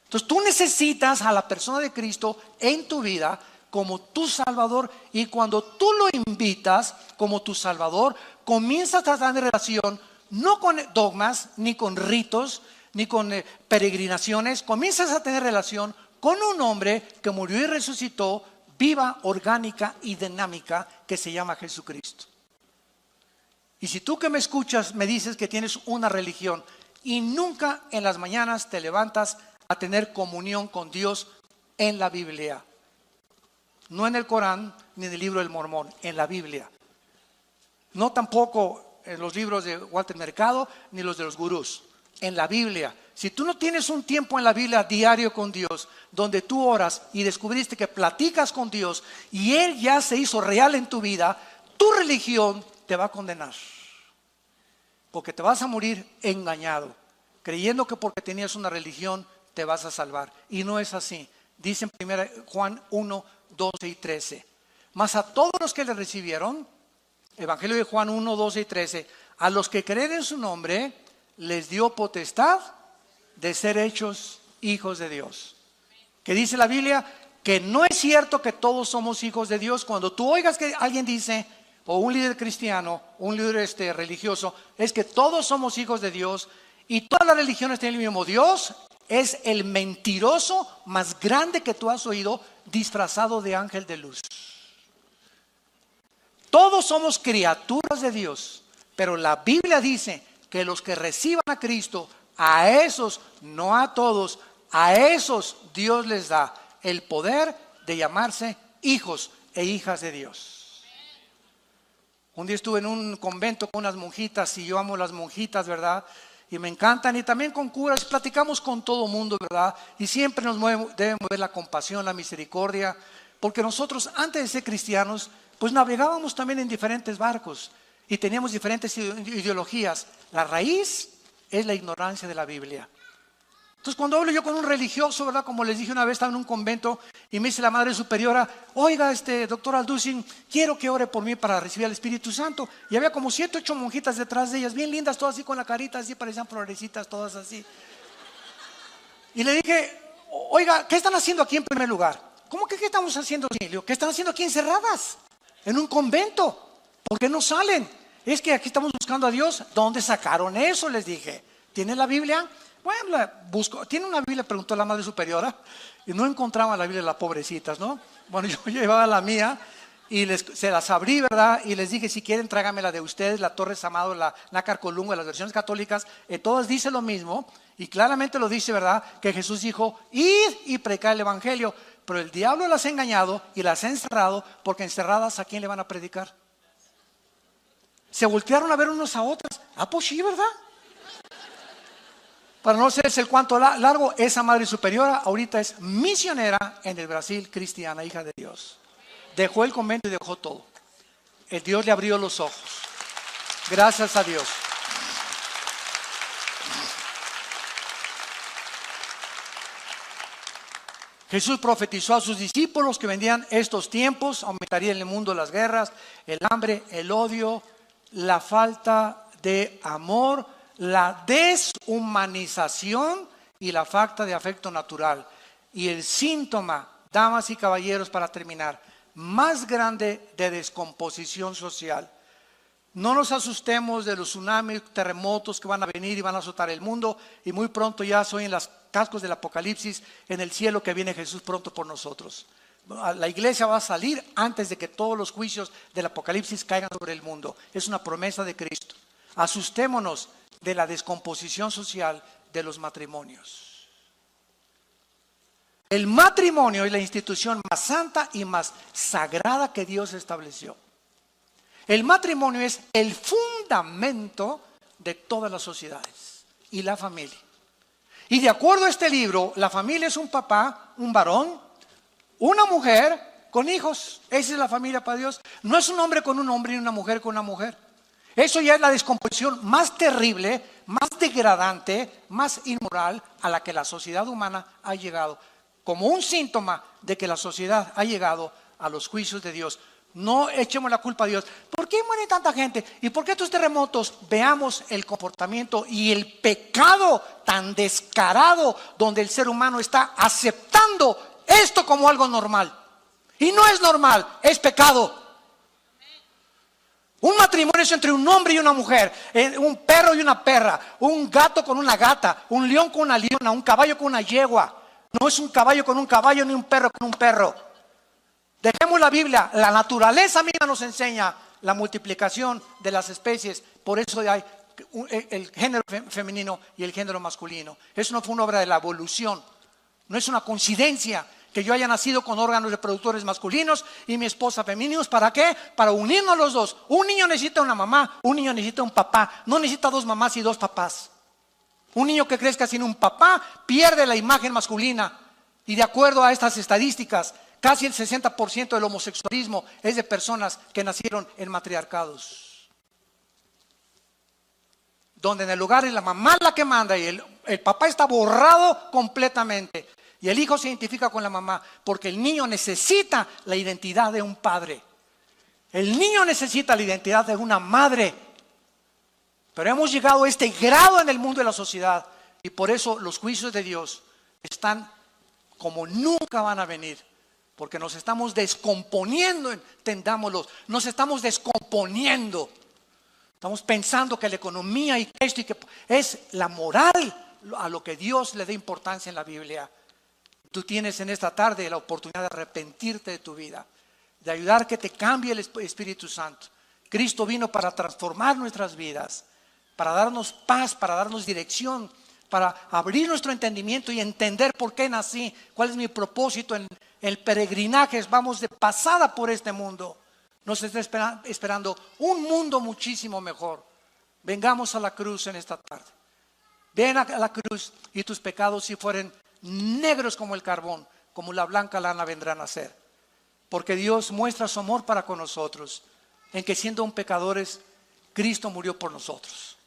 Entonces tú necesitas a la persona de Cristo en tu vida como tu Salvador, y cuando tú lo invitas como tu Salvador, comienzas a tener relación no con dogmas, ni con ritos, ni con peregrinaciones. Comienzas a tener relación con un hombre que murió y resucitó, viva, orgánica y dinámica, que se llama Jesucristo. Y si tú que me escuchas me dices que tienes una religión y nunca en las mañanas te levantas a tener comunión con Dios en la Biblia, no en el Corán ni en el libro del Mormón, en la Biblia. No tampoco en los libros de Walter Mercado ni los de los gurús, en la Biblia. Si tú no tienes un tiempo en la Biblia diario con Dios, donde tú oras y descubriste que platicas con Dios y Él ya se hizo real en tu vida, tu religión te va a condenar. Porque te vas a morir engañado, creyendo que porque tenías una religión te vas a salvar. Y no es así. Dice en 1 Juan 1, 12 y 13. Mas a todos los que le recibieron, Evangelio de Juan 1, 12 y 13, a los que creen en su nombre, les dio potestad de ser hechos hijos de Dios. Que dice la Biblia que no es cierto que todos somos hijos de Dios. Cuando tú oigas que alguien dice, o un líder cristiano, un líder religioso, es que todos somos hijos de Dios y todas las religiones tienen el mismo Dios, es el mentiroso más grande que tú has oído, disfrazado de ángel de luz. Todos somos criaturas de Dios, pero la Biblia dice que los que reciban a Cristo, a esos, no a todos, a esos Dios les da el poder de llamarse hijos e hijas de Dios. Un día estuve en un convento con unas monjitas, y yo amo las monjitas, ¿verdad? Y me encantan, y también con curas, platicamos con todo mundo, ¿verdad? Y siempre nos debe mover la compasión, la misericordia, porque nosotros antes de ser cristianos, pues navegábamos también en diferentes barcos y teníamos diferentes ideologías. La raíz es la ignorancia de la Biblia. Entonces cuando hablo yo con un religioso, ¿verdad? Como les dije una vez, estaba en un convento y me dice la Madre Superiora, oiga, doctor Alducin, quiero que ore por mí para recibir al Espíritu Santo. Y había como 7, 8 monjitas detrás de ellas, bien lindas, todas así con la carita, así parecían florecitas, todas así. Y le dije, oiga, ¿qué están haciendo aquí en primer lugar? ¿Cómo que qué estamos haciendo aquí? Le digo, ¿qué están haciendo aquí encerradas? En un convento. ¿Por qué no salen? Es que aquí estamos buscando a Dios. ¿Dónde sacaron eso? Les dije. ¿Tienen la Biblia? Bueno, la busco. ¿Tiene una Biblia? Preguntó la Madre Superiora. Y no encontraba la Biblia de las pobrecitas, ¿no? Bueno, yo llevaba la mía y se las abrí, ¿verdad? Y les dije, si quieren, tráigamela de ustedes, la Torres Amado, la Nácar Colunga, las versiones católicas. Todas dicen lo mismo. Y claramente lo dice, ¿verdad? Que Jesús dijo, id y predicar el Evangelio. Pero el diablo las ha engañado y las ha encerrado, porque encerradas, ¿a quién le van a predicar? Se voltearon a ver unos a otras. Ah, pues sí, ¿verdad? Para no hacerse el cuento largo, esa Madre Superiora ahorita es misionera en el Brasil, cristiana, hija de Dios. Dejó el convento y dejó todo. El Dios le abrió los ojos. Gracias a Dios. Jesús profetizó a sus discípulos que vendrían estos tiempos, aumentaría en el mundo las guerras, el hambre, el odio, la falta de amor, la deshumanización y la falta de afecto natural. Y el síntoma, damas y caballeros, para terminar, más grande de descomposición social, No nos asustemos de los tsunamis, terremotos que van a venir y van a azotar el mundo. Y muy pronto ya soy en los cascos del Apocalipsis, en el cielo, que viene Jesús pronto por nosotros. La iglesia va a salir antes de que todos los juicios del Apocalipsis caigan sobre el mundo. Es una promesa de Cristo. Asustémonos de la descomposición social de los matrimonios. El matrimonio es la institución más santa y más sagrada que Dios estableció. El matrimonio es el fundamento de todas las sociedades y la familia. Y de acuerdo a este libro, la familia es un papá, un varón, una mujer con hijos. Esa es la familia para Dios. No es un hombre con un hombre y una mujer con una mujer. Eso ya es la descomposición más terrible, más degradante, más inmoral a la que la sociedad humana ha llegado. Como un síntoma de que la sociedad ha llegado a los juicios de Dios. No echemos la culpa a Dios. ¿Por qué muere tanta gente? ¿Y por qué estos terremotos? Veamos el comportamiento y el pecado tan descarado, donde el ser humano está aceptando esto como algo normal. Y no es normal, es pecado. Un matrimonio es entre un hombre y una mujer, un perro y una perra, un gato con una gata, un león con una leona, un caballo con una yegua. No es un caballo con un caballo ni un perro con un perro. Dejemos la Biblia, la naturaleza misma nos enseña la multiplicación de las especies. Por eso hay el género femenino y el género masculino. Eso no fue una obra de la evolución. No es una coincidencia que yo haya nacido con órganos reproductores masculinos y mi esposa femeninos. ¿Para qué? Para unirnos los dos. Un niño necesita una mamá, un niño necesita un papá. No necesita dos mamás y dos papás. Un niño que crezca sin un papá pierde la imagen masculina. Y de acuerdo a estas estadísticas, casi el 60% del homosexualismo es de personas que nacieron en matriarcados. Donde en el lugar es la mamá la que manda y el papá está borrado completamente. Y el hijo se identifica con la mamá porque el niño necesita la identidad de un padre. El niño necesita la identidad de una madre. Pero hemos llegado a este grado en el mundo de la sociedad y por eso los juicios de Dios están como nunca van a venir. Porque nos estamos descomponiendo, entendámoslo, nos estamos descomponiendo. Estamos pensando que la economía y esto y que es la moral a lo que Dios le da importancia en la Biblia. Tú tienes en esta tarde la oportunidad de arrepentirte de tu vida, de ayudar que te cambie el Espíritu Santo. Cristo vino para transformar nuestras vidas, para darnos paz, para darnos dirección, para abrir nuestro entendimiento y entender por qué nací, cuál es mi propósito en el peregrinaje. Vamos de pasada por este mundo. Nos está esperando un mundo muchísimo mejor. Vengamos a la cruz en esta tarde. Ven a la cruz y tus pecados, si fueren negros como el carbón, como la blanca lana, vendrán a ser. Porque Dios muestra su amor para con nosotros, en que siendo un pecadores, Cristo murió por nosotros.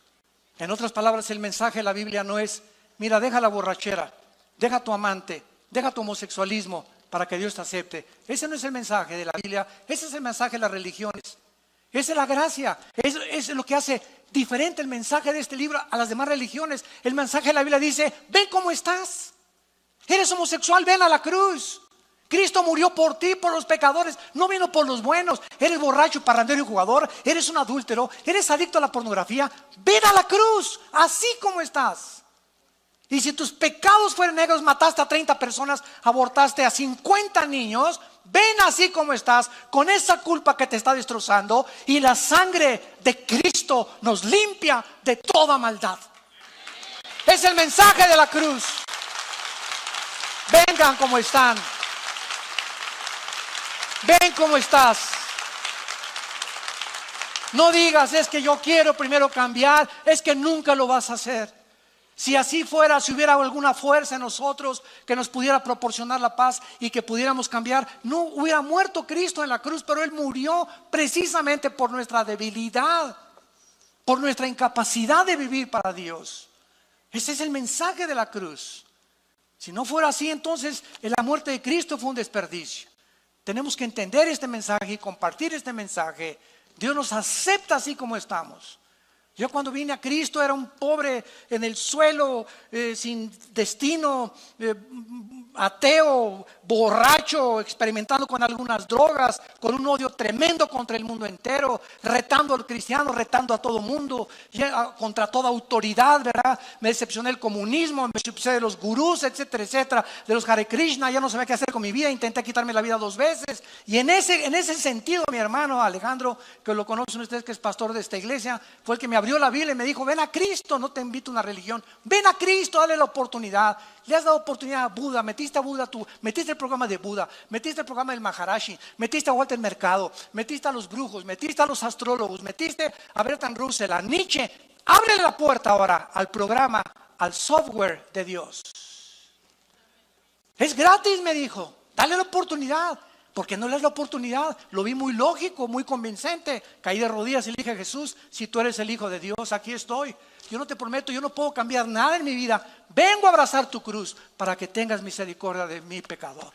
En otras palabras, el mensaje de la Biblia no es: mira, deja la borrachera, deja tu amante, deja tu homosexualismo para que Dios te acepte. Ese no es el mensaje de la Biblia, ese es el mensaje de las religiones. Esa es la gracia, es lo que hace diferente el mensaje de este libro a las demás religiones. El mensaje de la Biblia dice: ven cómo estás. Eres homosexual, ven a la cruz. Cristo murió por ti, por los pecadores, no vino por los buenos. Eres borracho, parrandero y jugador, eres un adúltero, eres adicto a la pornografía. Ven a la cruz, así como estás. Y si tus pecados fueron negros, mataste a 30 personas, abortaste a 50 niños, ven así como estás, con esa culpa que te está destrozando, y la sangre de Cristo nos limpia de toda maldad. Es el mensaje de la cruz. Vengan como están. Ven cómo estás. No digas: es que yo quiero primero cambiar. Es que nunca lo vas a hacer. Si así fuera, si hubiera alguna fuerza en nosotros que nos pudiera proporcionar la paz y que pudiéramos cambiar, no hubiera muerto Cristo en la cruz. Pero Él murió precisamente por nuestra debilidad, por nuestra incapacidad de vivir para Dios. Ese es el mensaje de la cruz. Si no fuera así, entonces la muerte de Cristo fue un desperdicio. Tenemos que entender este mensaje y compartir este mensaje. Dios nos acepta así como estamos. Yo cuando vine a Cristo era un pobre en el suelo, sin destino, ateo, borracho, experimentando con algunas drogas, con un odio tremendo contra el mundo entero, retando al cristiano, retando a todo mundo, contra toda autoridad, ¿verdad? Me decepcioné del comunismo, me decepcioné de los gurús, etcétera, etcétera, de los Hare Krishna. Ya no sabía qué hacer con mi vida, intenté quitarme la vida 2 veces. Y en ese sentido, mi hermano Alejandro, que lo conocen ustedes, que es pastor de esta iglesia, fue el que me abrió la Biblia y me dijo: ven a Cristo, no te invito a una religión, ven a Cristo, dale la oportunidad. Le has dado oportunidad a Buda, metiste a Buda tú, metiste el programa de Buda, metiste el programa del Maharashi, metiste a Walter Mercado, metiste a los brujos, metiste a los astrólogos, metiste a Bertrand Russell, a Nietzsche. Ábrele la puerta ahora al programa, al software de Dios. Es gratis, me dijo, dale la oportunidad. ¿Por qué no le das la oportunidad? Lo vi muy lógico, muy convincente. Caí de rodillas y le dije: a Jesús, si tú eres el Hijo de Dios, aquí estoy. Yo no te prometo, yo no puedo cambiar nada en mi vida. Vengo a abrazar tu cruz para que tengas misericordia de mi pecador.